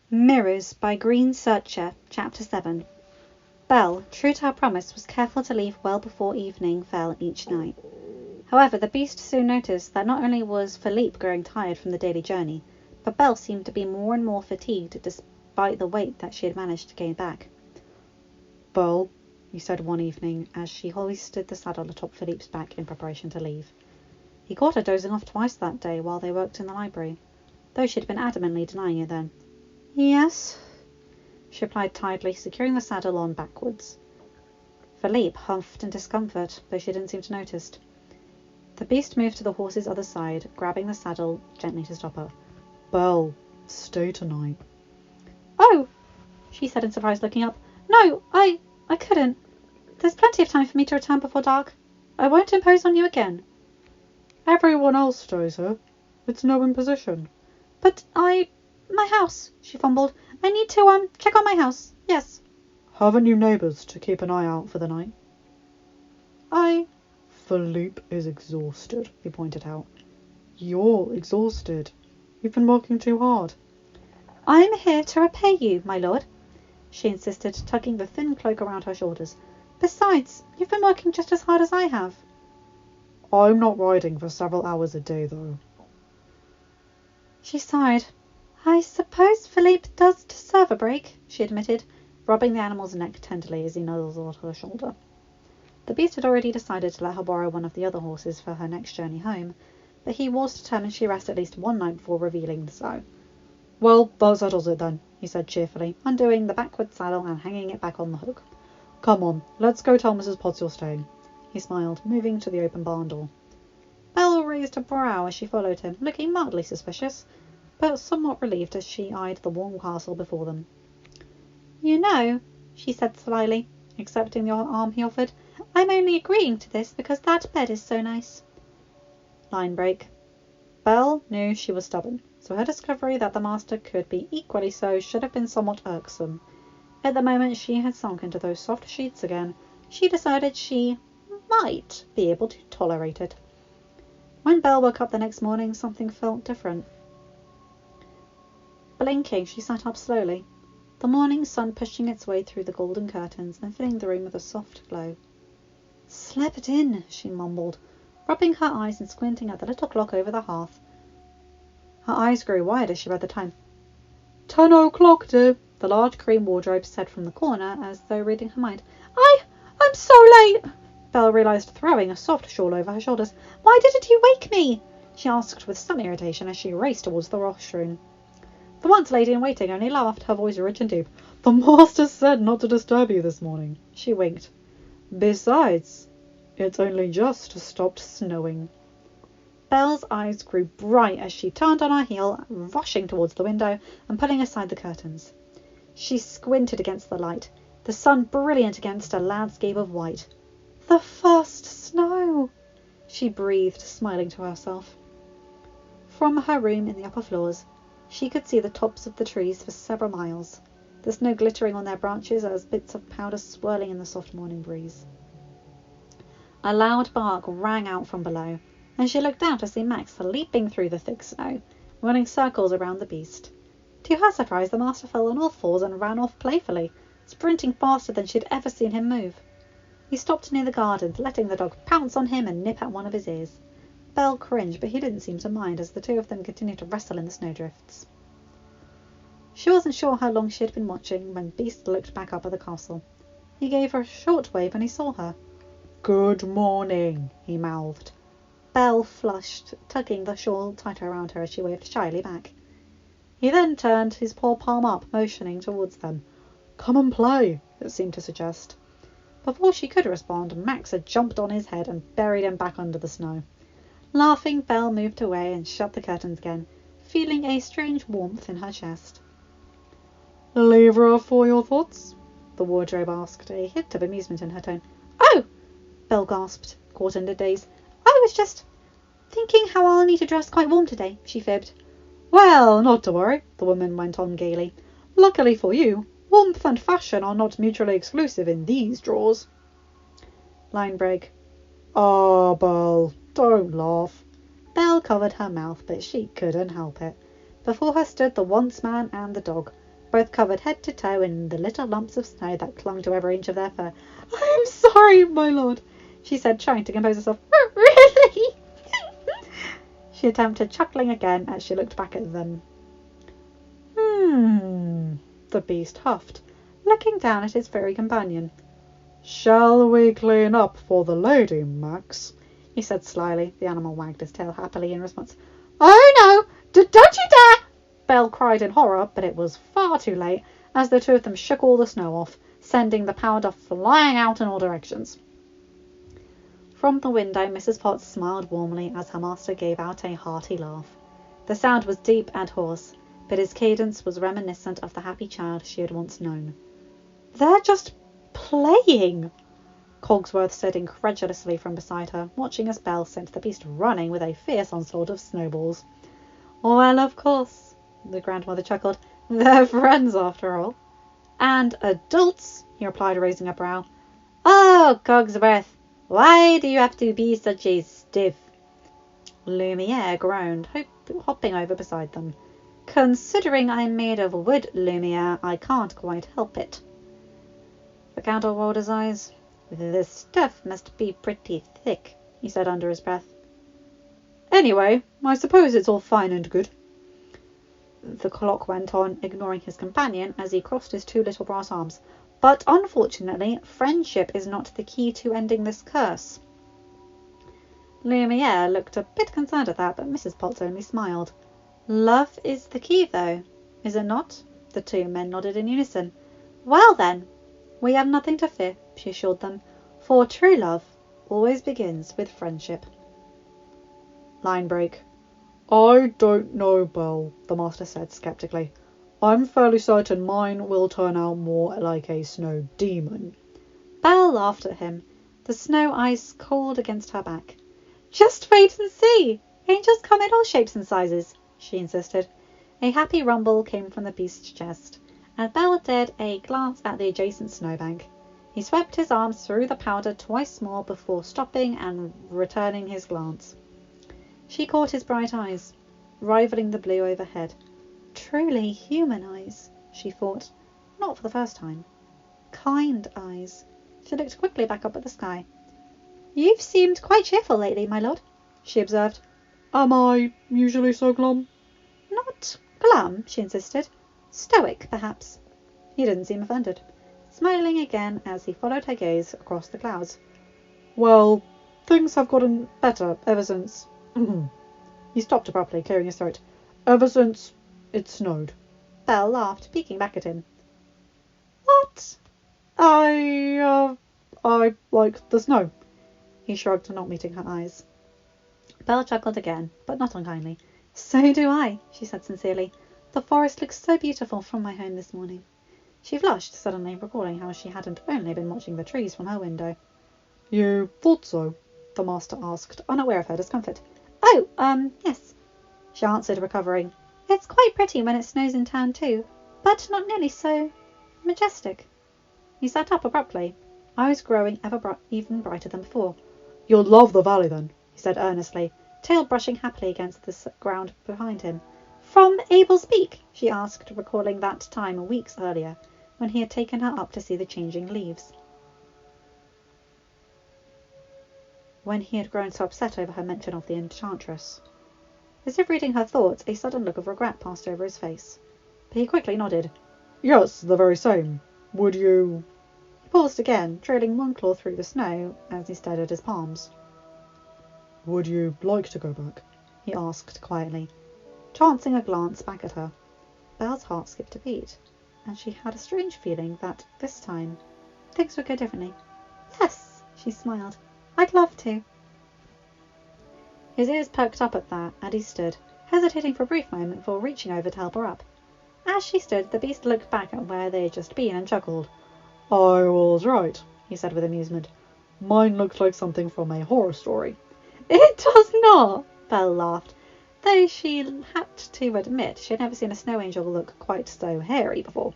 Mirrors by Greensearcher, Chapter 7. Belle, true to her promise, was careful to leave well before evening fell each night. However, the beast soon noticed that not only was Philippe growing tired from the daily journey, but Belle seemed to be more and more fatigued despite the weight that she had managed to gain back. "Belle," he said one evening as she hoisted the saddle atop Philippe's back in preparation to leave. He caught her dozing off twice that day while they worked in the library, though she had been adamantly denying it then. "Yes," she replied tiredly, securing the saddle on backwards. Philippe huffed in discomfort, though she didn't seem to notice. The beast moved to the horse's other side, grabbing the saddle gently to stop her. "Belle, stay tonight." "Oh," she said in surprise, looking up. "No, I couldn't. There's plenty of time for me to return before dark. I won't impose on you again." "Everyone else stays here. It's no imposition." "But my house," she fumbled. "I need to check on my house. Yes." "Haven't you neighbours to keep an eye out for the night?" "Philippe is exhausted," he pointed out. "You're exhausted. You've been working too hard." "I'm here to repay you, my lord," she insisted, tugging the thin cloak around her shoulders. "Besides, you've been working just as hard as I have." "I'm not riding for several hours a day, though." She sighed. "I suppose Philippe does deserve a break," she admitted, rubbing the animal's neck tenderly as he nuzzled her shoulder. The beast had already decided to let her borrow one of the other horses for her next journey home, but he was determined she rest at least one night before revealing so. "Well, that settles it then," he said cheerfully, undoing the backward saddle and hanging it back on the hook. "Come on, let's go tell Mrs. Potts you're staying." He smiled, moving to the open barn door. Belle raised a brow as she followed him, looking mildly suspicious, but somewhat relieved as she eyed the warm castle before them. "You know," she said slyly, accepting the arm he offered, "I'm only agreeing to this because that bed is so nice." Line break. Belle knew she was stubborn, so her discovery that the master could be equally so should have been somewhat irksome. At the moment she had sunk into those soft sheets again, she decided she might be able to tolerate it. When Belle woke up the next morning, something felt different. Blinking, she sat up slowly, the morning sun pushing its way through the golden curtains and filling the room with a soft glow. "Slept in," she mumbled, rubbing her eyes and squinting at the little clock over the hearth. Her eyes grew wide as she read the time. 10 o'clock, dear," the large cream wardrobe said from the corner, as though reading her mind. I'm so late," Belle realised, throwing a soft shawl over her shoulders. "Why didn't you wake me?" she asked with some irritation as she raced towards the washroom. The once lady-in-waiting only laughed, her voice rich and deep. "The master said not to disturb you this morning." She winked. "Besides, it's only just stopped snowing." Belle's eyes grew bright as she turned on her heel, rushing towards the window and pulling aside the curtains. She squinted against the light, the sun brilliant against a landscape of white. "The first snow!" she breathed, smiling to herself. From her room in the upper floors, she could see the tops of the trees for several miles, the snow glittering on their branches as bits of powder swirling in the soft morning breeze. A loud bark rang out from below, and she looked down to see Max leaping through the thick snow, running circles around the beast. To her surprise, the master fell on all fours and ran off playfully, sprinting faster than she had ever seen him move. He stopped near the garden, letting the dog pounce on him and nip at one of his ears. Belle cringed, but he didn't seem to mind as the two of them continued to wrestle in the snowdrifts. She wasn't sure how long she had been watching when Beast looked back up at the castle. He gave her a short wave when he saw her. "Good morning," he mouthed. Belle flushed, tugging the shawl tighter around her as she waved shyly back. He then turned his poor palm up, motioning towards them. "Come and play," it seemed to suggest. Before she could respond, Max had jumped on his head and buried him back under the snow. Laughing, Belle moved away and shut the curtains again, feeling a strange warmth in her chest. "Leave her for your thoughts?" the wardrobe asked, a hint of amusement in her tone. "Oh!" Belle gasped, caught in a daze. "I was just thinking how I'll need to dress quite warm today," she fibbed. "Well, not to worry," the woman went on gaily. "Luckily for you, warmth and fashion are not mutually exclusive in these drawers." Line break. "Ah, Belle, don't laugh." Belle covered her mouth, but she couldn't help it. Before her stood the once man and the dog, both covered head to toe in the little lumps of snow that clung to every inch of their fur. "I am sorry, my lord," she said, trying to compose herself. "Really?" She attempted chuckling again as she looked back at them. The beast huffed, looking down at his furry companion. "Shall we clean up for the lady, Max?" he said slyly. The animal wagged his tail happily in response. "Oh no! Don't you dare!" Belle cried in horror, but it was far too late, as the two of them shook all the snow off, sending the powder flying out in all directions. From the window, Mrs. Potts smiled warmly as her master gave out a hearty laugh. The sound was deep and hoarse, but his cadence was reminiscent of the happy child she had once known. "They're just playing!" Cogsworth said incredulously from beside her, watching as Belle sent the beast running with a fierce onslaught of snowballs. "Well, of course," the grandmother chuckled. "They're friends, after all." "And adults," he replied, raising a brow. "Oh, Cogsworth, why do you have to be such a stiff?" Lumiere groaned, hopping over beside them. "Considering I'm made of wood, Lumiere, I can't quite help it." The Count rolled his eyes. "The stuff must be pretty thick," he said under his breath. "Anyway, I suppose it's all fine and good," the clock went on, ignoring his companion as he crossed his two little brass arms. "But unfortunately, friendship is not the key to ending this curse." Lumiere looked a bit concerned at that, but Mrs. Potts only smiled. "Love is the key, though, is it not?" The two men nodded in unison. "Well, then, we have nothing to fear," she assured them, "for true love always begins with friendship." Line break. "I don't know, Belle," the master said sceptically. "I'm fairly certain mine will turn out more like a snow demon." Belle laughed at him, the snow ice cold against her back. "Just wait and see. Angels come in all shapes and sizes," she insisted. A happy rumble came from the beast's chest, and Belle dared a glance at the adjacent snowbank. He swept his arms through the powder twice more before stopping and returning his glance. She caught his bright eyes, rivaling the blue overhead. Truly human eyes, she thought, not for the first time. Kind eyes. She looked quickly back up at the sky. "You've seemed quite cheerful lately, my lord," she observed. "Am I usually so glum?" "Not glum," she insisted. "Stoic, perhaps." He didn't seem offended, smiling again as he followed her gaze across the clouds. "Well, things have gotten better ever since..." He stopped abruptly, clearing his throat. "Ever since it snowed." Belle laughed, peeking back at him. "What?" I like the snow." He shrugged, not meeting her eyes. Belle chuckled again, but not unkindly. "So do I," she said sincerely. "The forest looks so beautiful from my home this morning." She flushed, suddenly recalling how she hadn't only been watching the trees from her window. "You thought so?" the master asked, unaware of her discomfort. "Oh, yes," she answered, recovering. "It's quite pretty when it snows in town too, but not nearly so majestic." He sat up abruptly, eyes growing even brighter than before. "You'll love the valley, then," he said earnestly, tail brushing happily against the ground behind him. "From Abel's Peak?" she asked, recalling that time weeks earlier, when he had taken her up to see the changing leaves. When he had grown so upset over her mention of the enchantress. As if reading her thoughts, a sudden look of regret passed over his face. But he quickly nodded. "Yes, the very same. Would you..." He paused again, trailing one claw through the snow as he stared at his palms. "Would you like to go back?" he asked quietly, chancing a glance back at her. Belle's heart skipped a beat, and she had a strange feeling that, this time, things would go differently. "Yes," she smiled. "I'd love to." His ears perked up at that, and he stood, hesitating for a brief moment before reaching over to help her up. As she stood, the beast looked back at where they had just been and chuckled. "I was right," he said with amusement. "Mine looks like something from a horror story." "It does not," Belle laughed, though she had to admit she had never seen a snow angel look quite so hairy before.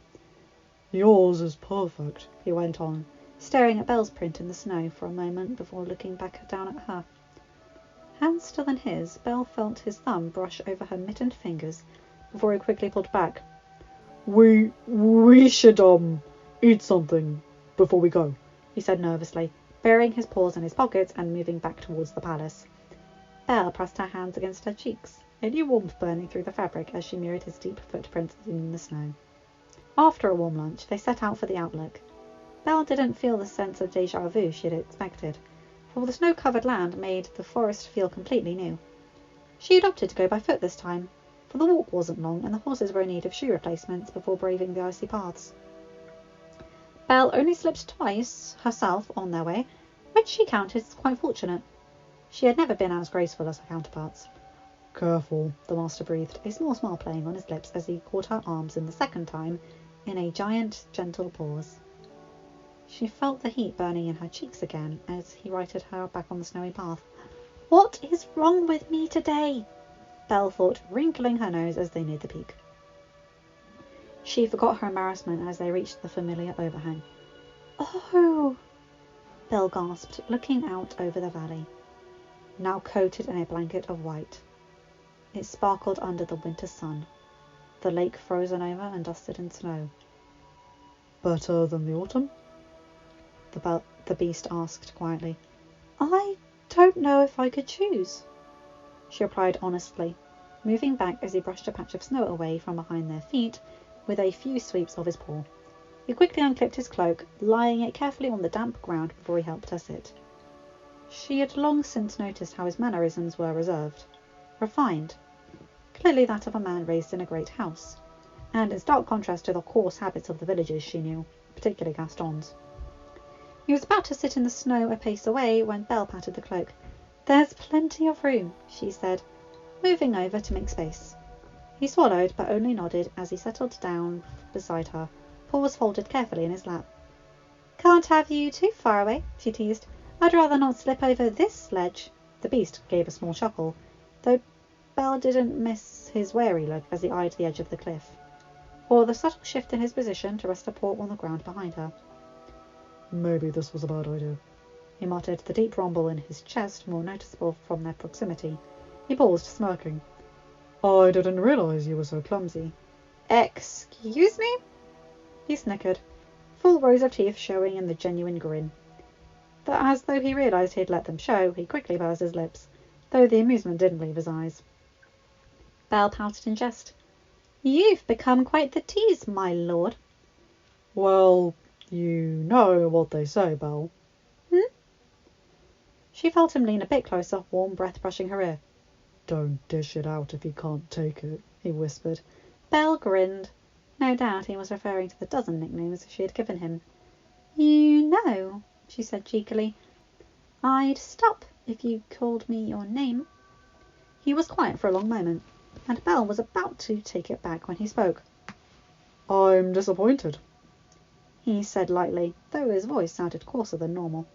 "Yours is perfect," he went on, staring at Belle's print in the snow for a moment before looking back down at her. Hands still in his, Belle felt his thumb brush over her mittened fingers before he quickly pulled back. We should, eat something before we go, he said nervously, burying his paws in his pockets and moving back towards the palace. Belle pressed her hands against her cheeks, a new warmth burning through the fabric as she mirrored his deep footprints in the snow. After a warm lunch, they set out for the outlook. Belle didn't feel the sense of déjà vu she had expected, for the snow-covered land made the forest feel completely new. She had opted to go by foot this time, for the walk wasn't long and the horses were in need of shoe replacements before braving the icy paths. Belle only slipped twice herself on their way, which she counted as quite fortunate. She had never been as graceful as her counterparts. Careful, the master breathed, a small smile playing on his lips as he caught her arms in the second time in a giant, gentle pause. She felt the heat burning in her cheeks again as he righted her back on the snowy path. What is wrong with me today? Belle thought, wrinkling her nose as they neared the peak. She forgot her embarrassment as they reached the familiar overhang. Oh! Belle gasped, looking out over the valley, now coated in a blanket of white. It sparkled under the winter sun, the lake frozen over and dusted in snow. Better than the autumn? The beast asked quietly. I don't know if I could choose, she replied honestly, moving back as he brushed a patch of snow away from behind their feet with a few sweeps of his paw. He quickly unclipped his cloak, laying it carefully on the damp ground before he helped her sit. She had long since noticed how his mannerisms were reserved, refined, clearly that of a man raised in a great house, and in stark contrast to the coarse habits of the villagers she knew, particularly Gaston's. He was about to sit in the snow a pace away when Belle patted the cloak. There's plenty of room, she said, moving over to make space. He swallowed, but only nodded as he settled down beside her, paws folded carefully in his lap. Can't have you too far away, she teased. I'd rather not slip over this sledge. The beast gave a small chuckle, though Belle didn't miss his wary look as he eyed the edge of the cliff, or the subtle shift in his position to rest a paw on the ground behind her. Maybe this was a bad idea, he muttered, the deep rumble in his chest more noticeable from their proximity. He paused, smirking. I didn't realize you were so clumsy. Excuse me? He snickered, full rows of teeth showing in the genuine grin. But as though he realized he'd let them show, he quickly pursed his lips, though the amusement didn't leave his eyes. Belle pouted in jest. You've become quite the tease, my lord. Well, you know what they say, Belle. She felt him lean a bit closer, warm breath brushing her ear. Don't dish it out if you can't take it, he whispered. Belle grinned. No doubt he was referring to the dozen nicknames she had given him. You know, she said cheekily, I'd stop if you called me your name. He was quiet for a long moment, and Belle was about to take it back when he spoke. I'm disappointed, he said lightly, though his voice sounded coarser than normal.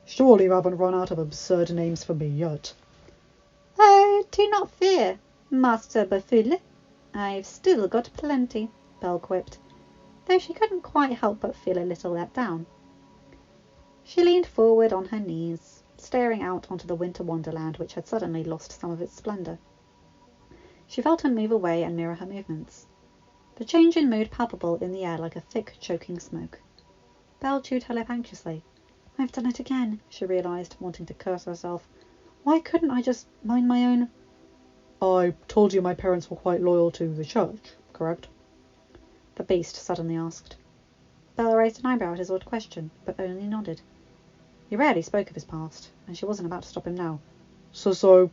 Surely you haven't run out of absurd names for me yet. Oh, do not fear, Master Bafule. I've still got plenty, Belle quipped, though she couldn't quite help but feel a little let down. She leaned forward on her knees, staring out onto the winter wonderland which had suddenly lost some of its splendour. She felt him move away and mirror her movements, the change in mood palpable in the air like a thick, choking smoke. Belle chewed her lip anxiously. I've done it again, she realised, wanting to curse herself. Why couldn't I just mind my own... I told you my parents were quite loyal to the church, correct? The beast suddenly asked. Belle raised an eyebrow at his odd question, but only nodded. He rarely spoke of his past, and she wasn't about to stop him now. So,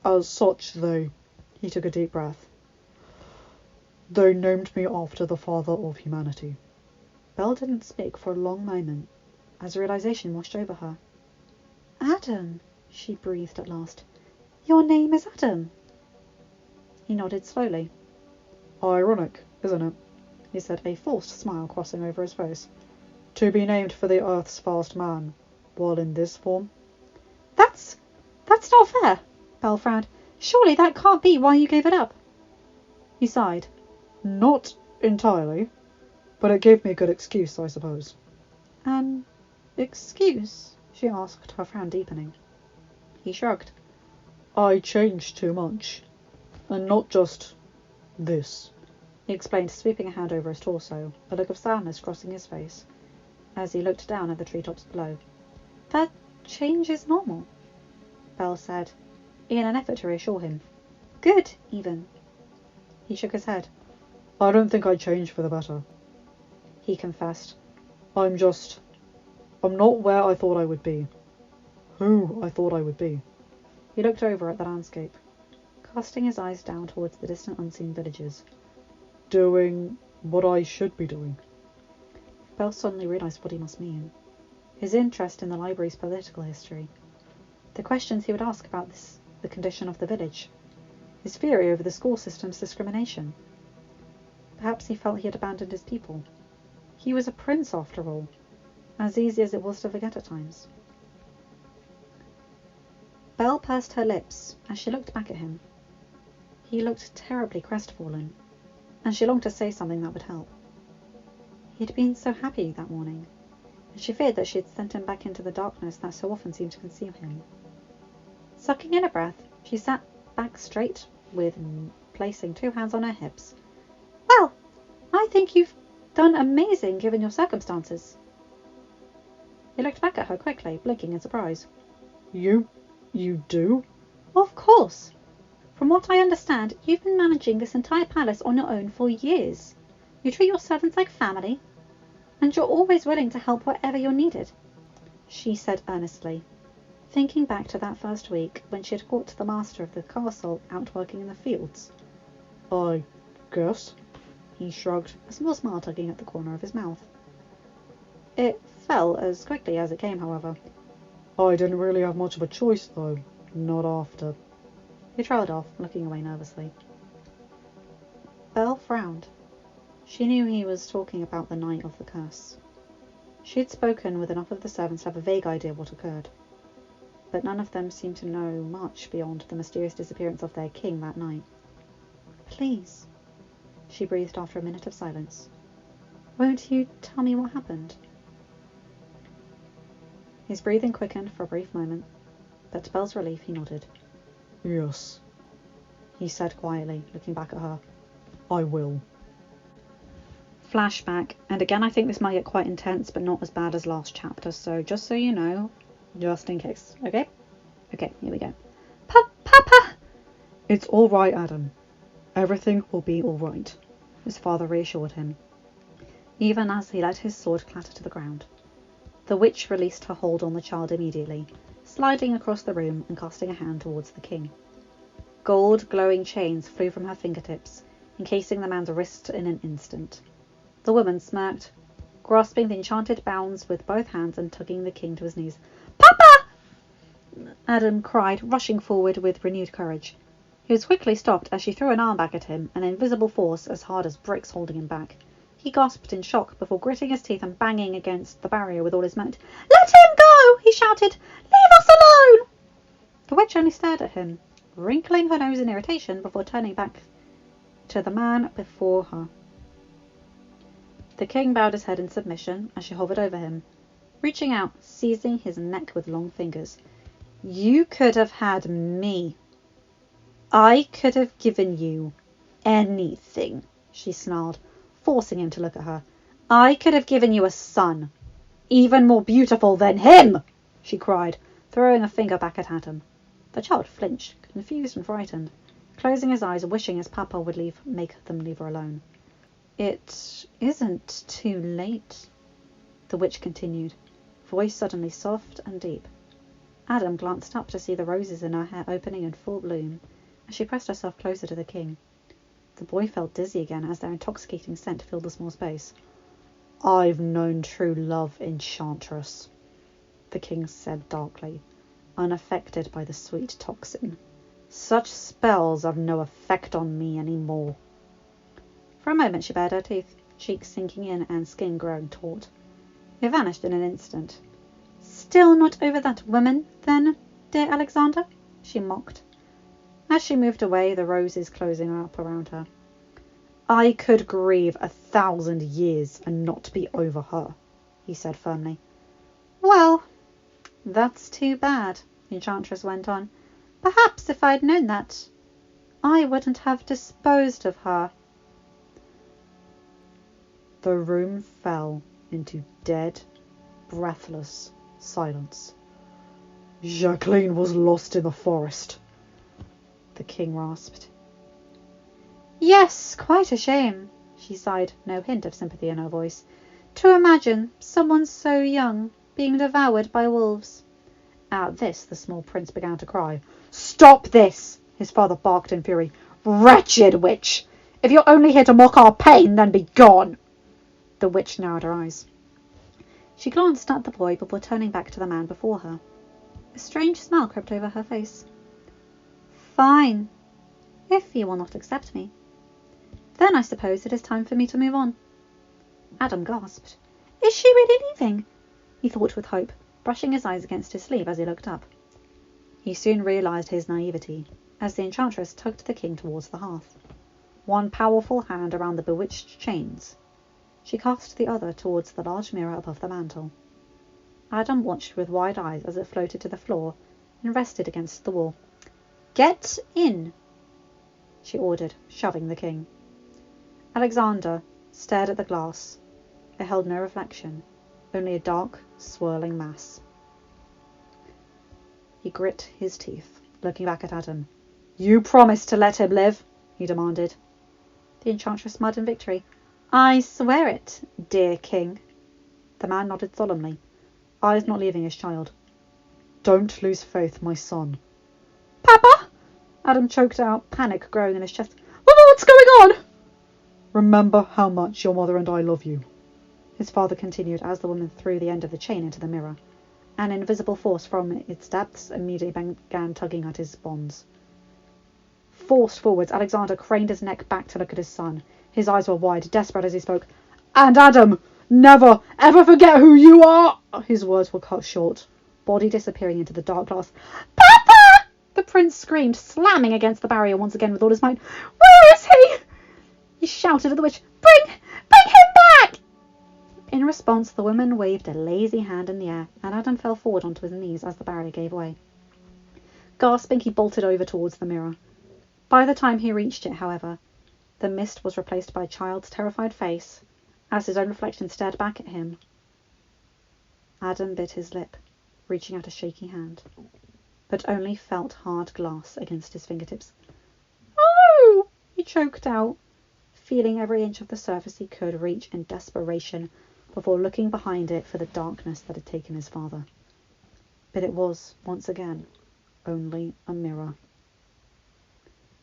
as such, he took a deep breath. They named me after the father of humanity. Belle didn't speak for a long moment, as realization washed over her. Adam, she breathed at last. Your name is Adam. He nodded slowly. Ironic, isn't it? He said, a forced smile crossing over his face. To be named for the Earth's fast man, while in this form? That's not fair, Belle frowned. Surely that can't be why you gave it up. He sighed. Not entirely, but it gave me a good excuse, I suppose. An excuse? She asked, her frown deepening. He shrugged. I changed too much. And not just this. he explained, sweeping a hand over his torso, a look of sadness crossing his face, as he looked down at the treetops below. That change is normal, Belle said, in an effort to reassure him. Good, even. He shook his head. I don't think I changed for the better, he confessed. I'm not where I thought I would be. Who I thought I would be. He looked over at the landscape, casting his eyes down towards the distant unseen villages. Doing what I should be doing. Belle suddenly realised what he must mean. His interest in the library's political history. The questions he would ask about the condition of the village. His fury over the school system's discrimination. Perhaps he felt he had abandoned his people. He was a prince, after all, as easy as it was to forget at times. Belle pursed her lips as she looked back at him. He looked terribly crestfallen, and she longed to say something that would help. He had been so happy that morning, and she feared that she had sent him back into the darkness that so often seemed to consume him. Sucking in a breath, she sat back straight, with placing 2 hands on her hips. Well, I think you've done amazing given your circumstances. He looked back at her quickly, blinking in surprise. You do? Of course. From what I understand, you've been managing this entire palace on your own for years. You treat your servants like family, and you're always willing to help wherever you're needed, she said earnestly, thinking back to that first week when she had caught the master of the castle out working in the fields. I guess, he shrugged, a small smile tugging at the corner of his mouth. It fell as quickly as it came, however. I didn't really have much of a choice, though. Not after. He trailed off, looking away nervously. Belle frowned. She knew he was talking about the night of the curse. She had spoken with enough of the servants to have a vague idea what occurred, but none of them seemed to know much beyond the mysterious disappearance of their king that night. Please, she breathed after a minute of silence. Won't you tell me what happened? His breathing quickened for a brief moment, but to Belle's relief he nodded. Yes, he said quietly, looking back at her. I will. Flashback, and again I think this might get quite intense, but not as bad as last chapter, so just so you know, just in case, okay? Okay, here we go. Papa! It's all right, Adam. Everything will be all right, his father reassured him, even as he let his sword clatter to the ground. The witch released her hold on the child immediately, sliding across the room and casting a hand towards the king. Gold glowing chains flew from her fingertips, encasing the man's wrist in an instant. The woman smirked, grasping the enchanted bounds with both hands and tugging the king to his knees. Papa! Adam cried, rushing forward with renewed courage. He was quickly stopped as she threw an arm back at him, an invisible force as hard as bricks holding him back. He gasped in shock before gritting his teeth and banging against the barrier with all his might. Let him go! He shouted. Leave us alone! The witch only stared at him, wrinkling her nose in irritation before turning back to the man before her. The king bowed his head in submission as she hovered over him, reaching out, seizing his neck with long fingers. You could have had me. I could have given you anything, she snarled, forcing him to look at her. I could have given you a son, even more beautiful than him, she cried, throwing a finger back at Adam. The child flinched, confused and frightened, closing his eyes, wishing his papa would make them leave her alone. It isn't too late, the witch continued, voice suddenly soft and deep. Adam glanced up to see the roses in her hair opening in full bloom as she pressed herself closer to the king. The boy felt dizzy again as their intoxicating scent filled the small space. I've known true love, enchantress, the king said darkly, unaffected by the sweet toxin. Such spells have no effect on me any more. For a moment she bared her teeth, cheeks sinking in and skin growing taut. It vanished in an instant. Still not over that woman, then, dear Alexander? She mocked, as she moved away, the roses closing up around her. I could grieve 1,000 years and not be over her, he said firmly. Well, that's too bad, the enchantress went on. Perhaps if I'd known that, I wouldn't have disposed of her. The room fell into dead, breathless silence. Jacqueline was lost in the forest, the king rasped. Yes, quite a shame, she sighed, no hint of sympathy in her voice. To imagine someone so young being devoured by wolves. At this, the small prince began to cry. Stop this! His father barked in fury. Wretched witch! If you're only here to mock our pain, then be gone! The witch narrowed her eyes. She glanced at the boy before turning back to the man before her. A strange smile crept over her face. Fine, if you will not accept me. Then I suppose it is time for me to move on. Adam gasped. Is she really leaving? He thought with hope, brushing his eyes against his sleeve as he looked up. He soon realised his naivety, as the enchantress tugged the king towards the hearth. One powerful hand around the bewitched chains. She cast the other towards the large mirror above the mantel. Adam watched with wide eyes as it floated to the floor and rested against the wall. Get in, she ordered, shoving the king. Alexander stared at the glass. It held no reflection, only a dark, swirling mass. He grit his teeth, looking back at Adam. You promised to let him live, he demanded. The enchantress smiled in victory. I swear it, dear king. The man nodded solemnly, eyes not leaving his child. Don't lose faith, my son. Papa! Adam choked out, panic growing in his chest. What's going on? Remember how much your mother and I love you, his father continued as the woman threw the end of the chain into the mirror. An invisible force from its depths immediately began tugging at his bonds. Forced forwards, Alexander craned his neck back to look at his son. His eyes were wide, desperate as he spoke. And Adam, never, ever forget who you are! His words were cut short, body disappearing into the dark glass. Papa! The prince screamed, slamming against the barrier once again with all his might. Where is he? He shouted at the witch. Bring him back! In response, the woman waved a lazy hand in the air, and Adam fell forward onto his knees as the barrier gave way. Gasping, he bolted over towards the mirror. By the time he reached it, however, the mist was replaced by a child's terrified face, as his own reflection stared back at him. Adam bit his lip, reaching out a shaky hand, but only felt hard glass against his fingertips. Oh! He choked out, feeling every inch of the surface he could reach in desperation before looking behind it for the darkness that had taken his father. But it was, once again, only a mirror.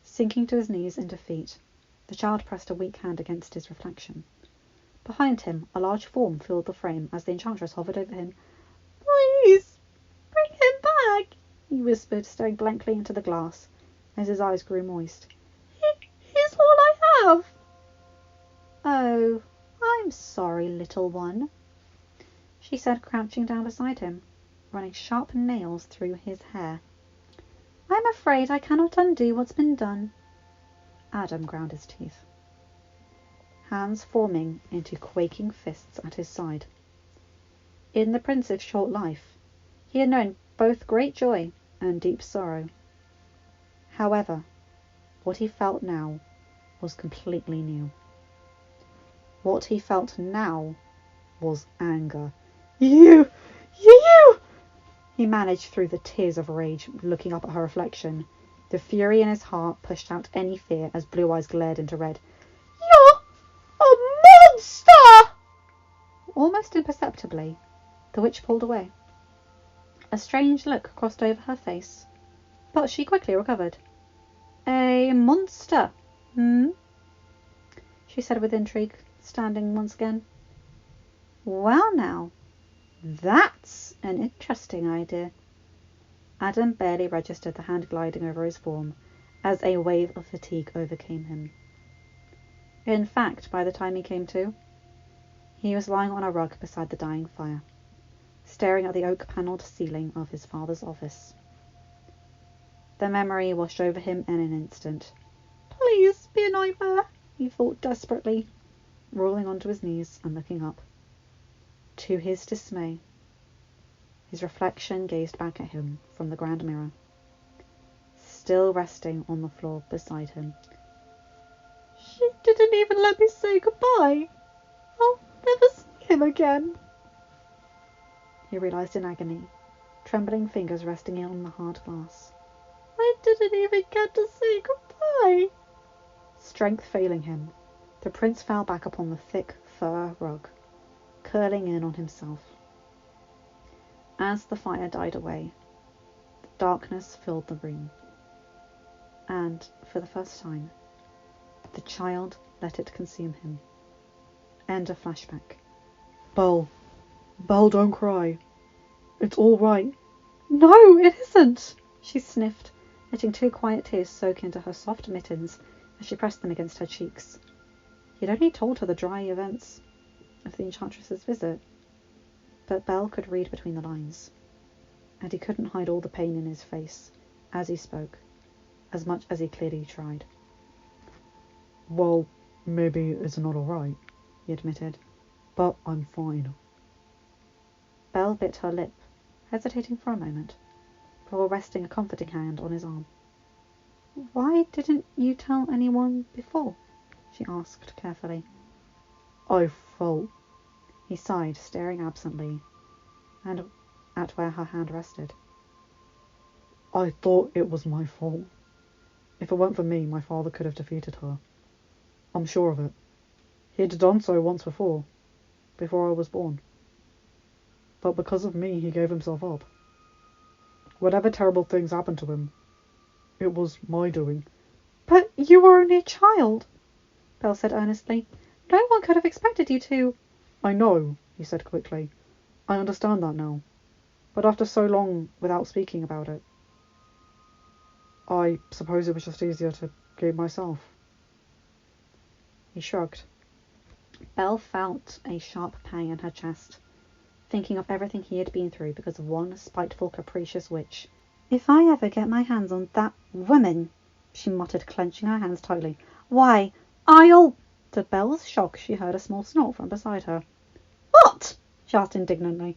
Sinking to his knees in defeat, the child pressed a weak hand against his reflection. Behind him, a large form filled the frame as the enchantress hovered over him. Please, bring him back, he whispered, staring blankly into the glass as his eyes grew moist. He's all I have. Oh, I'm sorry, little one, she said, crouching down beside him, running sharp nails through his hair. I'm afraid I cannot undo what's been done. Adam ground his teeth, hands forming into quaking fists at his side. In the prince's short life, he had known both great joy and deep sorrow. However, what he felt now was completely new. What he felt now was anger. You! He managed through the tears of rage, looking up at her reflection. The fury in his heart pushed out any fear as blue eyes glared into red. You're a monster! Almost imperceptibly, the witch pulled away. A strange look crossed over her face, but she quickly recovered. A monster, she said with intrigue, standing once again. Well now, that's an interesting idea. Adam barely registered the hand gliding over his form as a wave of fatigue overcame him. In fact, by the time he came to, he was lying on a rug beside the dying fire, staring at the oak-panelled ceiling of his father's office. The memory washed over him in an instant. Please be a nightmare, he thought desperately, rolling onto his knees and looking up. To his dismay, his reflection gazed back at him from the grand mirror, still resting on the floor beside him. She didn't even let me say goodbye. I'll never see him again, he realised in agony, trembling fingers resting on the hard glass. I didn't even get to say goodbye. Strength failing him, the prince fell back upon the thick fur rug, curling in on himself. As the fire died away, darkness filled the room, and, for the first time, the child let it consume him. End of flashback. Belle, don't cry. It's all right. No, it isn't, she sniffed, letting 2 quiet tears soak into her soft mittens as she pressed them against her cheeks. He had only told her the dry events of the enchantress's visit, but Belle could read between the lines, and he couldn't hide all the pain in his face as he spoke, as much as he clearly tried. Well, maybe it's not all right, he admitted, but I'm fine. Belle bit her lip, hesitating for a moment, before resting a comforting hand on his arm. Why didn't you tell anyone before? She asked carefully. I felt... He sighed, staring absently and at where her hand rested. I thought it was my fault. If it weren't for me, my father could have defeated her. I'm sure of it. He had done so once before I was born. But because of me, he gave himself up. Whatever terrible things happened to him, it was my doing. But you were only a child, Belle said earnestly. No one could have expected you to... I know, he said quickly. I understand that now. But after so long without speaking about it, I suppose it was just easier to keep myself. He shrugged. Belle felt a sharp pang in her chest, thinking of everything he had been through because of one spiteful, capricious witch. If I ever get my hands on that woman, she muttered, clenching her hands tightly, why, I'll... To Belle's shock, she heard a small snort from beside her. What? She asked indignantly.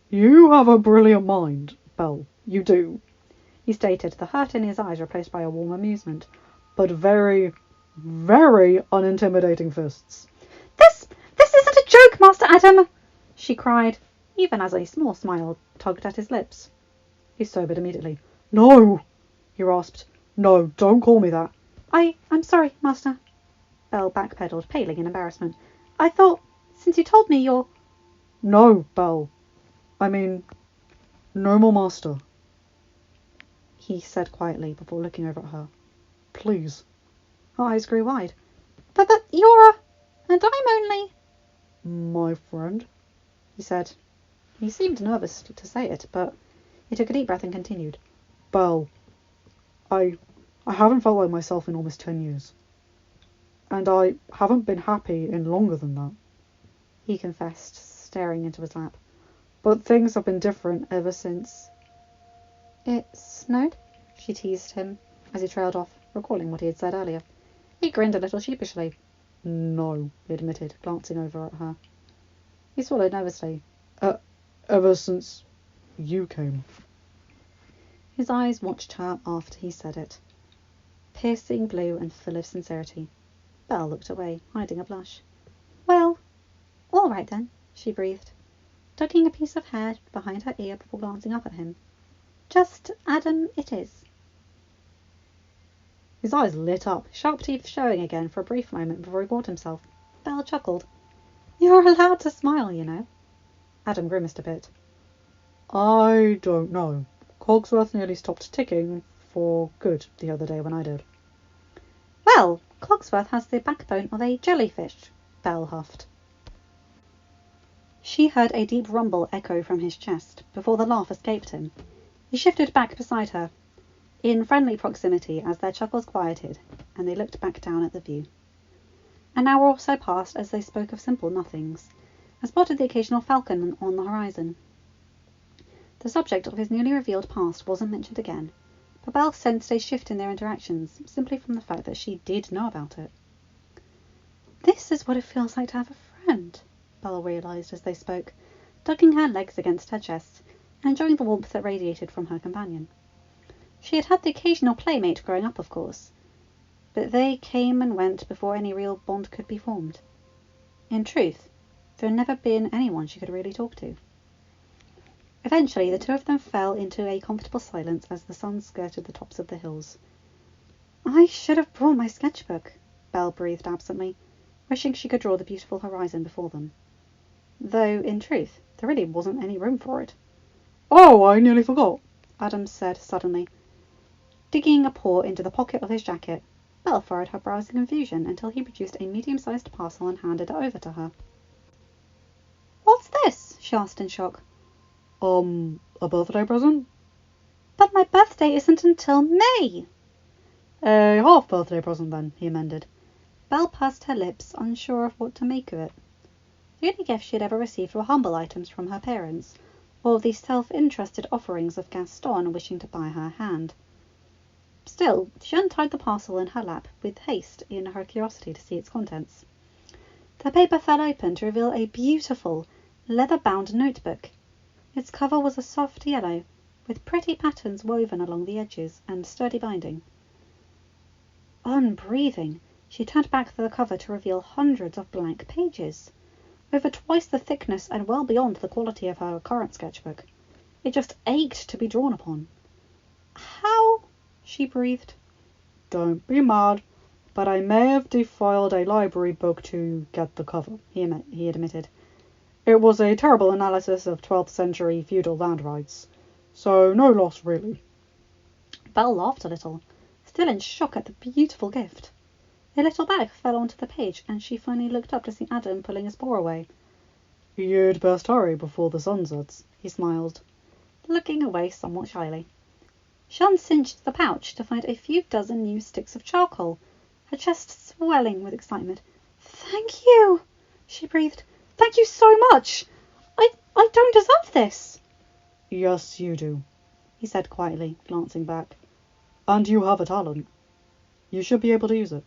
You have a brilliant mind, Belle. You do, he stated, the hurt in his eyes replaced by a warm amusement. But very, very unintimidating fists. This isn't a joke, Master Adam, she cried, even as a small smile tugged at his lips. He sobered immediately. No, he rasped. No, don't call me that. I'm sorry, Master. Belle backpedaled, paling in embarrassment. I thought, since you told me you're... No, Belle. I mean, no more Master, he said quietly before looking over at her. Please. Her eyes grew wide. But you're and I'm only... My friend, he said. He seemed nervous to say it, but he took a deep breath and continued. Belle, I haven't felt like myself in almost 10 years. And I haven't been happy in longer than that, he confessed, staring into his lap. But things have been different ever since. It snowed? She teased him as he trailed off, recalling what he had said earlier. He grinned a little sheepishly. No, he admitted, glancing over at her. He swallowed nervously. Ever since you came. His eyes watched her after he said it, piercing blue and full of sincerity. Belle looked away, hiding a blush. Well, all right then, she breathed, tucking a piece of hair behind her ear before glancing up at him. Just Adam it is. His eyes lit up, sharp teeth showing again for a brief moment before he caught himself. Belle chuckled. You're allowed to smile, you know. Adam grimaced a bit. I don't know. Cogsworth nearly stopped ticking for good the other day when I did. Well, Cogsworth has the backbone of a jellyfish, Belle huffed. She heard a deep rumble echo from his chest before the laugh escaped him. He shifted back beside her, in friendly proximity as their chuckles quieted, and they looked back down at the view. An hour or so passed as they spoke of simple nothings, and spotted the occasional falcon on the horizon. The subject of his newly revealed past wasn't mentioned again, but Belle sensed a shift in their interactions, simply from the fact that she did know about it. This is what it feels like to have a friend, Belle realised as they spoke, tucking her legs against her chest, and enjoying the warmth that radiated from her companion. She had had the occasional playmate growing up, of course, but they came and went before any real bond could be formed. In truth, there had never been anyone she could really talk to. Eventually, the two of them fell into a comfortable silence as the sun skirted the tops of the hills. I should have brought my sketchbook, Belle breathed absently, wishing she could draw the beautiful horizon before them. Though, in truth, there really wasn't any room for it. Oh, I nearly forgot, Adam said suddenly. Digging a paw into the pocket of his jacket, Belle furrowed her brows in confusion until he produced a medium-sized parcel and handed it over to her. What's this? She asked in shock. A birthday present? But my birthday isn't until May. A half birthday present then, he amended. Belle pursed her lips, unsure of what to make of it. The only gifts she had ever received were humble items from her parents, or the self-interested offerings of Gaston wishing to buy her hand. Still, she untied the parcel in her lap with haste in her curiosity to see its contents. The paper fell open to reveal a beautiful, leather-bound notebook. Its cover was a soft yellow, with pretty patterns woven along the edges and sturdy binding. Unbreathing, she turned back the cover to reveal hundreds of blank pages, over twice the thickness and well beyond the quality of her current sketchbook. It just ached to be drawn upon. How? She breathed. Don't be mad, but I may have defiled a library book to get the cover, he admitted. It was a terrible analysis of 12th century feudal land rights, so no loss really. Belle laughed a little, still in shock at the beautiful gift. A little bag fell onto the page, and she finally looked up to see Adam pulling his paw away. You'd best hurry before the sun sets, he smiled, looking away somewhat shyly. She uncinched the pouch to find a few dozen new sticks of charcoal, her chest swelling with excitement. Thank you, she breathed. Thank you so much. I don't deserve this. Yes, you do, he said quietly, glancing back. And you have a talent. You should be able to use it.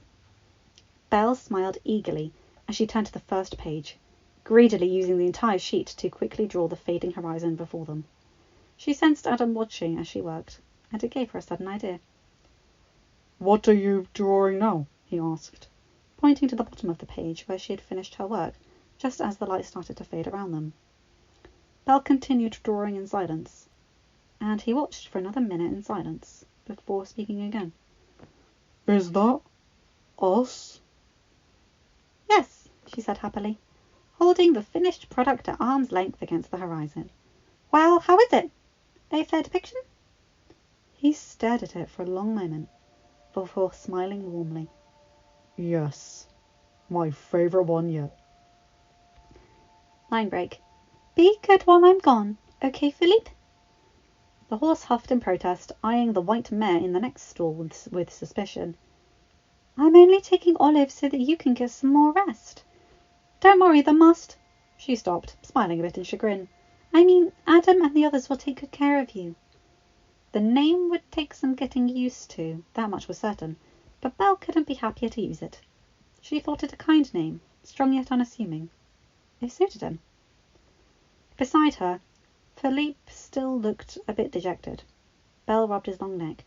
Belle smiled eagerly as she turned to the first page, greedily using the entire sheet to quickly draw the fading horizon before them. She sensed Adam watching as she worked, and it gave her a sudden idea. What are you drawing now? He asked, pointing to the bottom of the page where she had finished her work, just as the light started to fade around them. Belle continued drawing in silence, and he watched for another minute in silence before speaking again. Is that us? Yes, she said happily, holding the finished product at arm's length against the horizon. Well, how is it? A fair depiction? He stared at it for a long moment, before smiling warmly. Yes, my favourite one yet. Line break. Be good while I'm gone, okay, Philippe? The horse huffed in protest, eyeing the white mare in the next stall with suspicion. I'm only taking Olive so that you can get some more rest. Don't worry, the must... She stopped, smiling a bit in chagrin. I mean, Adam and the others will take good care of you. The name would take some getting used to, that much was certain, but Belle couldn't be happier to use it. She thought it a kind name, strong yet unassuming. It suited him. Beside her, Philippe still looked a bit dejected. Belle rubbed his long neck.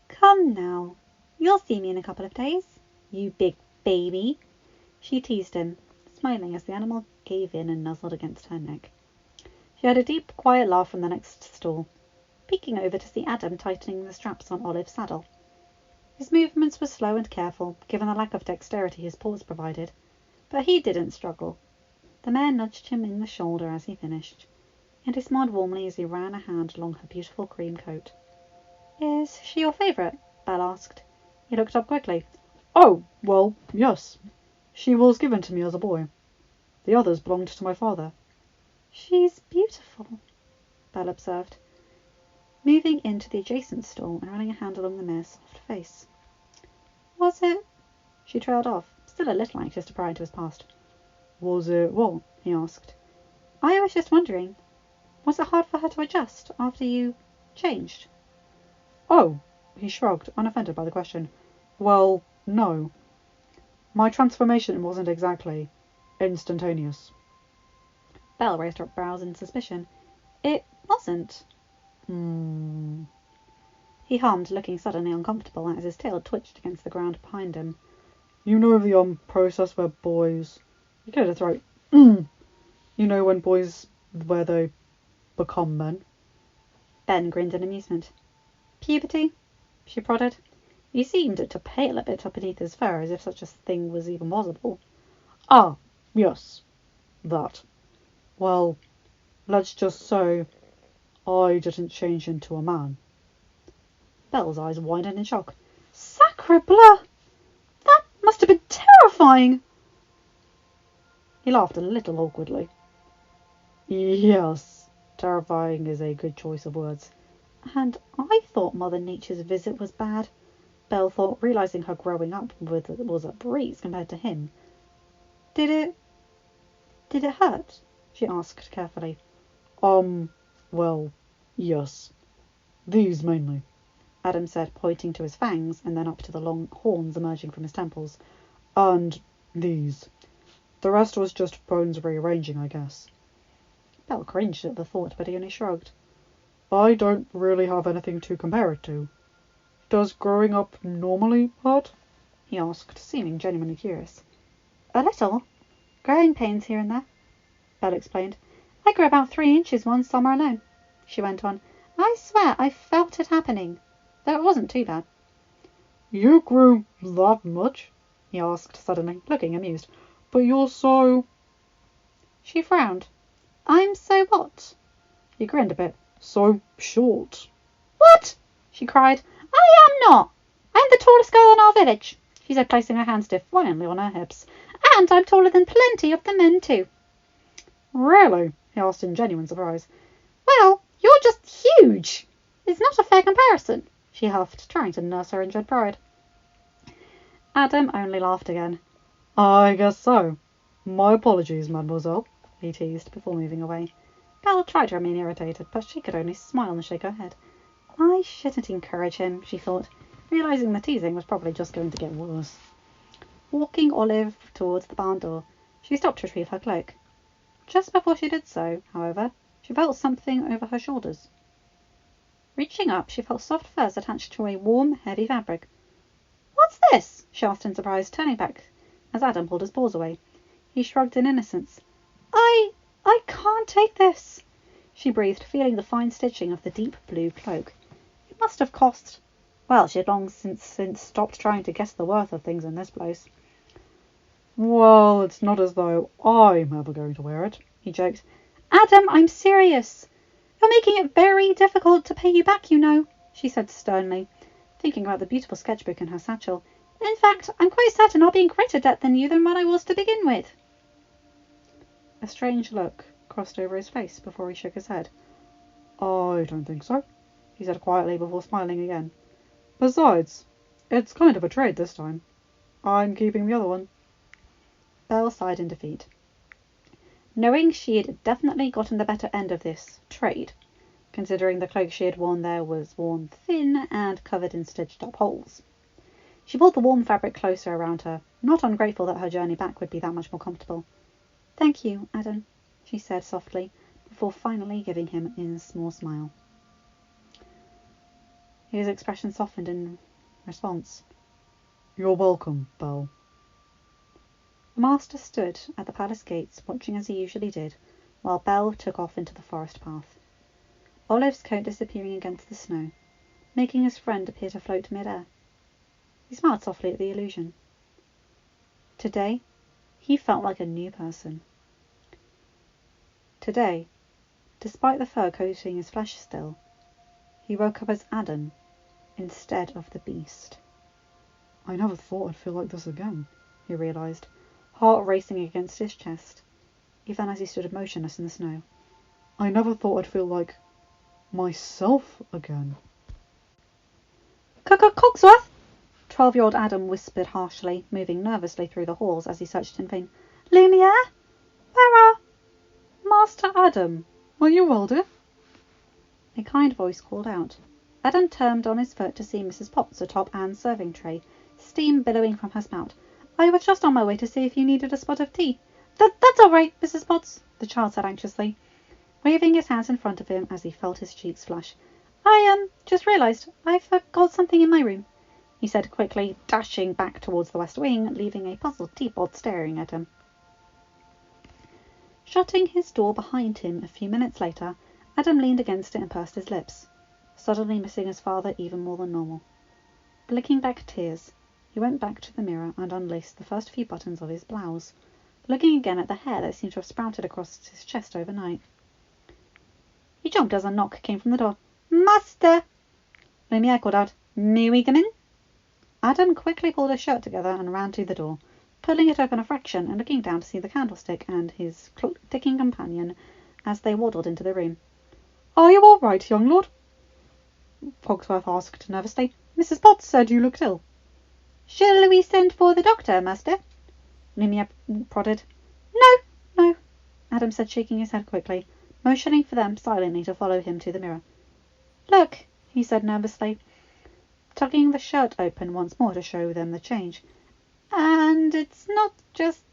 Come now, you'll see me in a couple of days, you big baby. She teased him, smiling as the animal gave in and nuzzled against her neck. She heard a deep, quiet laugh from the next stall, peeking over to see Adam tightening the straps on Olive's saddle. His movements were slow and careful, given the lack of dexterity his paws provided, but he didn't struggle. The mare nudged him in the shoulder as he finished, and he smiled warmly as he ran a hand along her beautiful cream coat. Is she your favourite? Belle asked. He looked up quickly. Oh, well, yes. She was given to me as a boy. The others belonged to my father. She's beautiful, Belle observed, moving into the adjacent stall and running a hand along the mare's soft face. Was it... She trailed off, still a little anxious to pry into his past. Was it what? He asked. I was just wondering, was it hard for her to adjust after you changed? Oh, he shrugged, unoffended by the question. Well, no. My transformation wasn't exactly instantaneous. Belle raised her brows in suspicion. It wasn't. He hummed, looking suddenly uncomfortable as his tail twitched against the ground behind him. You know the process where boys He cleared his throat. You know when boys, where they become men? Ben grinned in amusement. Puberty? She prodded. He seemed to pale a bit up beneath his fur, as if such a thing was even possible. Ah, yes, that. Well, let's just say I didn't change into a man. Belle's eyes widened in shock. Sacre bleu! That must have been terrifying! He laughed a little awkwardly. Yes, terrifying is a good choice of words. And I thought Mother Nature's visit was bad, Belle thought, realising her growing up was a breeze compared to him. Did it hurt? She asked carefully. Well, yes. These mainly, Adam said, pointing to his fangs and then up to the long horns emerging from his temples. And these. The rest was just bones rearranging, I guess. Belle cringed at the thought, but he only shrugged. I don't really have anything to compare it to. Does growing up normally hurt? He asked, seeming genuinely curious. A little. Growing pains here and there, Belle explained. I grew about 3 inches one summer alone, she went on. I swear I felt it happening, though it wasn't too bad. You grew that much? He asked suddenly, looking amused. But you're so... She frowned. I'm so what? He grinned a bit. So short. What? She cried. I am not. I'm the tallest girl in our village, she said, placing her hands defiantly on her hips. And I'm taller than plenty of the men too. Really? He asked in genuine surprise. Well, you're just huge. It's not a fair comparison, she huffed, trying to nurse her injured pride. Adam only laughed again. I guess so. My apologies, mademoiselle, he teased before moving away. Belle tried to remain irritated, but she could only smile and shake her head. I shouldn't encourage him, she thought, realising the teasing was probably just going to get worse. Walking Olive towards the barn door, she stopped to retrieve her cloak. Just before she did so, however, she felt something over her shoulders. Reaching up, she felt soft furs attached to a warm, heavy fabric. What's this? She asked in surprise, turning back as Adam pulled his paws away. He shrugged in innocence. I can't take this, she breathed, feeling the fine stitching of the deep blue cloak. It must have cost... Well, she had long since stopped trying to guess the worth of things in this place. Well, it's not as though I'm ever going to wear it, he joked. Adam, I'm serious. You're making it very difficult to pay you back, you know, she said sternly, thinking about the beautiful sketchbook in her satchel. In fact, I'm quite certain I'll be in greater debt than you than when I was to begin with. A strange look crossed over his face before he shook his head. I don't think so, he said quietly before smiling again. Besides, it's kind of a trade this time. I'm keeping the other one. Belle sighed in defeat. Knowing she had definitely gotten the better end of this trade, considering the cloak she had worn there was worn thin and covered in stitched up holes. She pulled the warm fabric closer around her, not ungrateful that her journey back would be that much more comfortable. Thank you, Adam, she said softly, before finally giving him a small smile. His expression softened in response. You're welcome, Belle. The master stood at the palace gates, watching as he usually did, while Belle took off into the forest path, Olive's coat disappearing against the snow, making his friend appear to float mid-air. He smiled softly at the illusion. Today, he felt like a new person. Today, despite the fur coating his flesh still, he woke up as Adam instead of the beast. I never thought I'd feel like this again, he realised, heart racing against his chest, even as he stood motionless in the snow. I never thought I'd feel like myself again. Cogsworth! 12-year-old Adam whispered harshly, moving nervously through the halls as he searched in vain. Lumiere? Where are... Master Adam, are you well, dear? A kind voice called out. Adam turned on his foot to see Mrs. Potts atop Anne's serving tray, steam billowing from her spout. I was just on my way to see if you needed a spot of tea. That's all right, Mrs. Potts, the child said anxiously, waving his hands in front of him as he felt his cheeks flush. I just realised I forgot something in my room, he said quickly, dashing back towards the west wing, leaving a puzzled teapot staring at him. Shutting his door behind him a few minutes later, Adam leaned against it and pursed his lips, suddenly missing his father even more than normal. Blinking back tears, he went back to the mirror and unlaced the first few buttons of his blouse, looking again at the hair that seemed to have sprouted across his chest overnight. He jumped as a knock came from the door. "Master!" Lumiere called out, "May we come in?" Adam quickly pulled his shirt together and ran to the door, pulling it open a fraction and looking down to see the candlestick and his ticking companion as they waddled into the room. "Are you all right, young lord?" Cogsworth asked nervously. "Mrs. Potts said you looked ill." "Shall we send for the doctor, master?" Lumiere prodded. No, Adam said, shaking his head quickly, motioning for them silently to follow him to the mirror. "Look," he said nervously, tugging the shirt open once more to show them the change. "And it's not just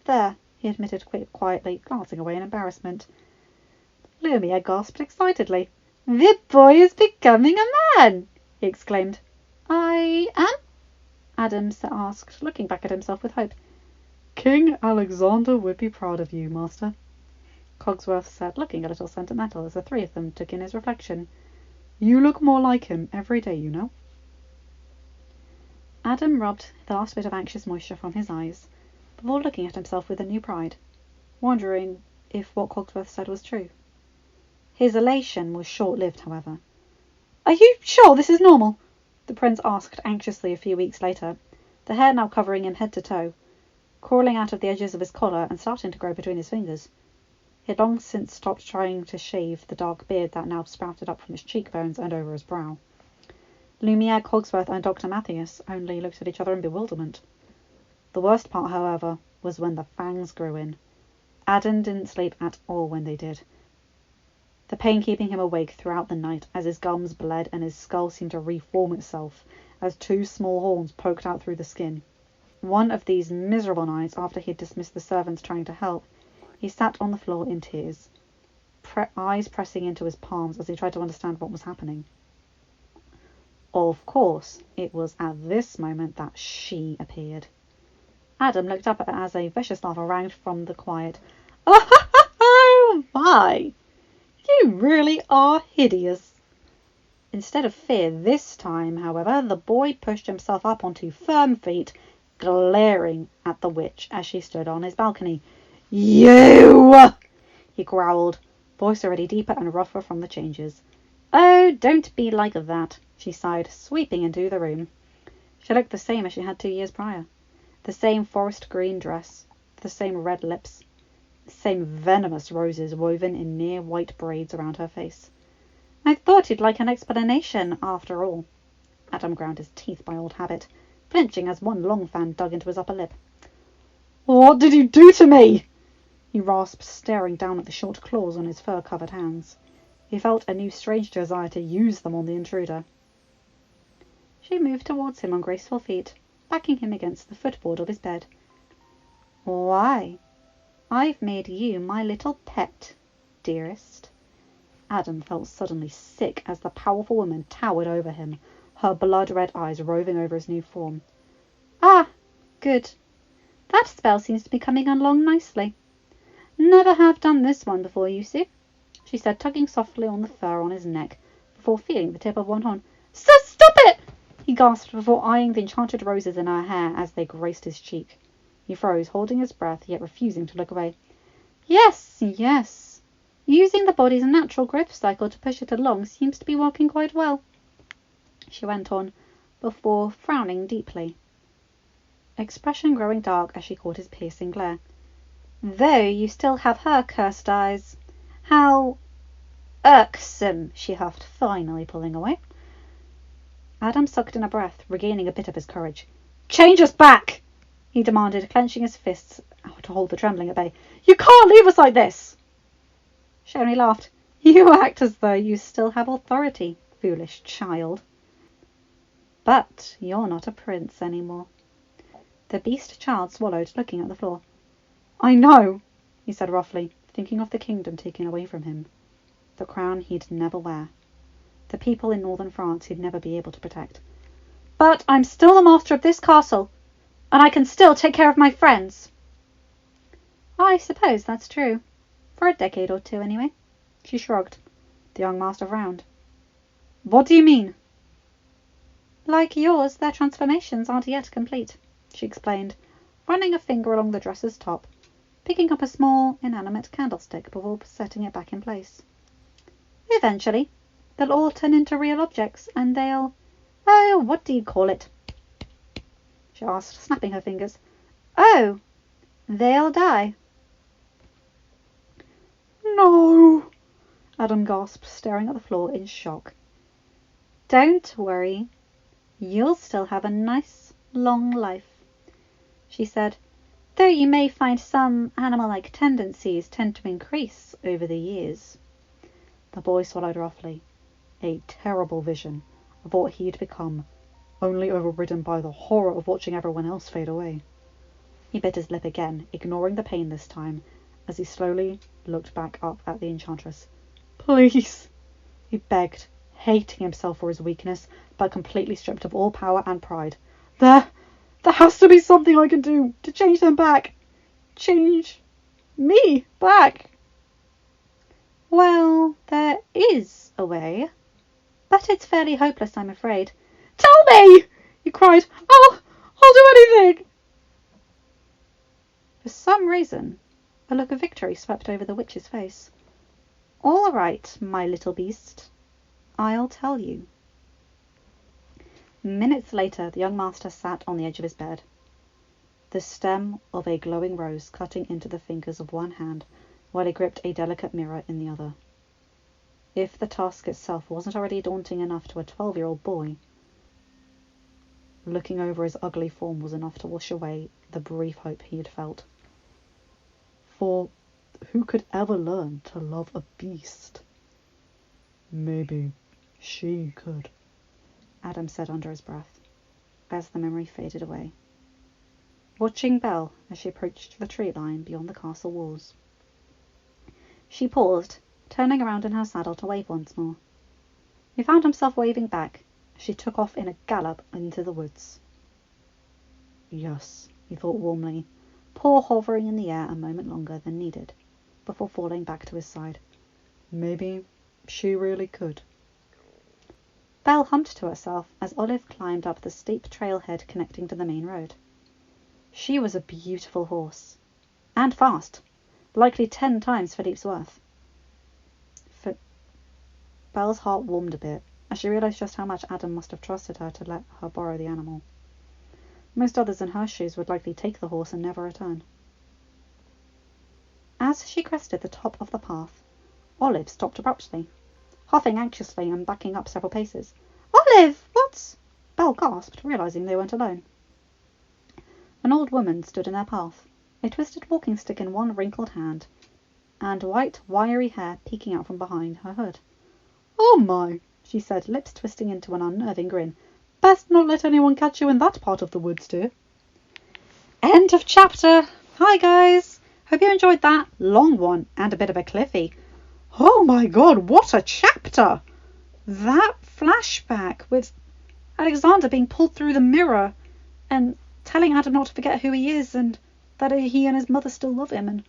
there," he admitted quietly, glancing away in embarrassment. Lumiere gasped excitedly. "The boy is becoming a man!" he exclaimed. "I am?" Adam asked, looking back at himself with hope. "King Alexander would be proud of you, master," Cogsworth said, looking a little sentimental as the three of them took in his reflection. "You look more like him every day, you know." Adam rubbed the last bit of anxious moisture from his eyes before looking at himself with a new pride, wondering if what Cogsworth said was true. His elation was short-lived, however. "Are you sure this is normal?" the prince asked anxiously a few weeks later, the hair now covering him head to toe, crawling out of the edges of his collar and starting to grow between his fingers. He had long since stopped trying to shave the dark beard that now sprouted up from his cheekbones and over his brow. Lumiere, Cogsworth and Dr. Mathias only looked at each other in bewilderment. The worst part, however, was when the fangs grew in. Adam didn't sleep at all when they did, the pain keeping him awake throughout the night as his gums bled and his skull seemed to reform itself as two small horns poked out through the skin. One of these miserable nights, after he had dismissed the servants trying to help, he sat on the floor in tears, eyes pressing into his palms as he tried to understand what was happening. Of course, it was at this moment that she appeared. Adam looked up at her as a vicious laugh rang from the quiet. "Oh my! You really are hideous." Instead of fear this time, however, the boy pushed himself up onto firm feet, glaring at the witch as she stood on his balcony. "You!" he growled, voice already deeper and rougher from the changes. "Oh, don't be like that," she sighed, sweeping into the room. She looked the same as she had 2 years prior. The same forest green dress, the same red lips, the same venomous roses woven in near white braids around her face. "I thought you'd like an explanation, after all." Adam ground his teeth by old habit, flinching as one long fan dug into his upper lip. "What did you do to me?" he rasped, staring down at the short claws on his fur-covered hands. He felt a new strange desire to use them on the intruder. She moved towards him on graceful feet, backing him against the footboard of his bed. "Why, I've made you my little pet, dearest." Adam felt suddenly sick as the powerful woman towered over him, her blood-red eyes roving over his new form. "Ah, good. That spell seems to be coming along nicely. Never have done this one before, you see," she said, tugging softly on the fur on his neck before feeling the tip of one horn. "Stop it!" he gasped before eyeing the enchanted roses in her hair as they graced his cheek. He froze, holding his breath, yet refusing to look away. Yes. Using the body's natural growth cycle to push it along seems to be working quite well," she went on, before frowning deeply, expression growing dark as she caught his piercing glare. "Though you still have her cursed eyes. How irksome," she huffed, finally pulling away. Adam sucked in a breath, regaining a bit of his courage. "Change us back!" he demanded, clenching his fists to hold the trembling at bay. "You can't leave us like this!" She only laughed. "You act as though you still have authority, foolish child. But you're not a prince anymore." The beast child swallowed, looking at the floor. "I know," he said roughly, thinking of the kingdom taken away from him, the crown he'd never wear, the people in northern France he'd never be able to protect. "But I'm still the master of this castle, and I can still take care of my friends." "I suppose that's true," For a decade or two, anyway. She shrugged. The young master frowned. What do you mean? Like yours, their transformations aren't yet complete, she explained, running a finger along the dresser's top, picking up a small, inanimate candlestick before setting it back in place. Eventually, they'll all turn into real objects, and they'll... Oh, what do you call it? She asked, snapping her fingers. Oh, they'll die. No, Adam gasped, staring at the floor in shock. Don't worry. You'll still have a nice, long life, she said, though you may find some animal-like tendencies tend to increase over the years. The boy swallowed roughly. A terrible vision of what he'd become, only overridden by the horror of watching everyone else fade away. He bit his lip again, ignoring the pain this time, as he slowly looked back up at the enchantress. Please, he begged, hating himself for his weakness, but completely stripped of all power and pride. There has to be something I can do to change them back. Change me back. Well, there is a way, but it's fairly hopeless, I'm afraid. Tell me, he cried. I'll do anything. For some reason, a look of victory swept over the witch's face. All right, my little beast. I'll tell you. Minutes later, the young master sat on the edge of his bed, the stem of a glowing rose cutting into the fingers of one hand while he gripped a delicate mirror in the other. If the task itself wasn't already daunting enough to a 12-year-old boy, looking over his ugly form was enough to wash away the brief hope he had felt. For who could ever learn to love a beast? Maybe she could, Adam said under his breath, as the memory faded away, watching Belle as she approached the tree line beyond the castle walls. She paused, turning around in her saddle to wave once more. He found himself waving back as she took off in a gallop into the woods. Yes, he thought warmly, paw hovering in the air a moment longer than needed, before falling back to his side. Maybe she really could. Belle hummed to herself as Olive climbed up the steep trailhead connecting to the main road. She was a beautiful horse, and fast, likely 10 times Philippe's worth. Belle's heart warmed a bit as she realised just how much Adam must have trusted her to let her borrow the animal. Most others in her shoes would likely take the horse and never return. As she crested the top of the path, Olive stopped abruptly, huffing anxiously and backing up several paces. "Olive, what's—" Belle gasped, realising they weren't alone. An old woman stood in their path, a twisted walking stick in one wrinkled hand, and white, wiry hair peeking out from behind her hood. "Oh my," she said, lips twisting into an unnerving grin. "Best not let anyone catch you in that part of the woods, dear." End of chapter. Hi guys, hope you enjoyed that long one and a bit of a cliffy. Oh my god, what a chapter! That flashback with Alexander being pulled through the mirror and telling Adam not to forget who he is and that he and his mother still love him, and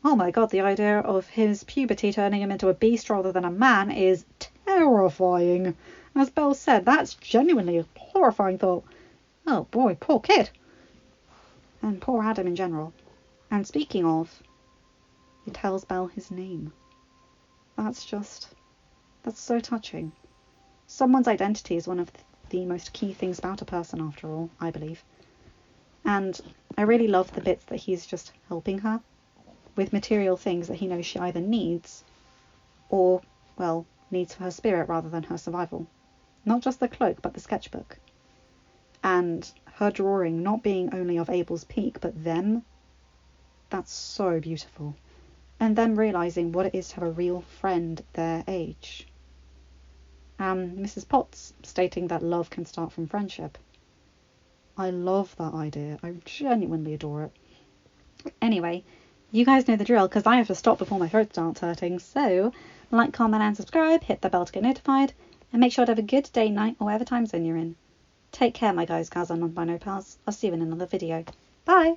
oh my god, the idea of his puberty turning him into a beast rather than a man is terrifying. As Belle said, that's genuinely a horrifying thought. Oh boy, poor kid. And poor Adam in general. And speaking of, he tells Belle his name. That's so touching. Someone's identity is one of the most key things about a person, after all, I believe. And I really love the bits that he's just helping her with material things that he knows she either needs or, well, needs for her spirit rather than her survival. Not just the cloak, but the sketchbook. And her drawing not being only of Abel's peak, but them. That's so beautiful. And them realising what it is to have a real friend their age. Mrs. Potts stating that love can start from friendship. I love that idea. I genuinely adore it. Anyway, you guys know the drill because I have to stop before my throat starts hurting. So, like, comment and subscribe, hit the bell to get notified, and make sure to have a good day, night, or whatever time zone you're in. Take care, my guys, gals, and non-binary pals. I'll see you in another video. Bye!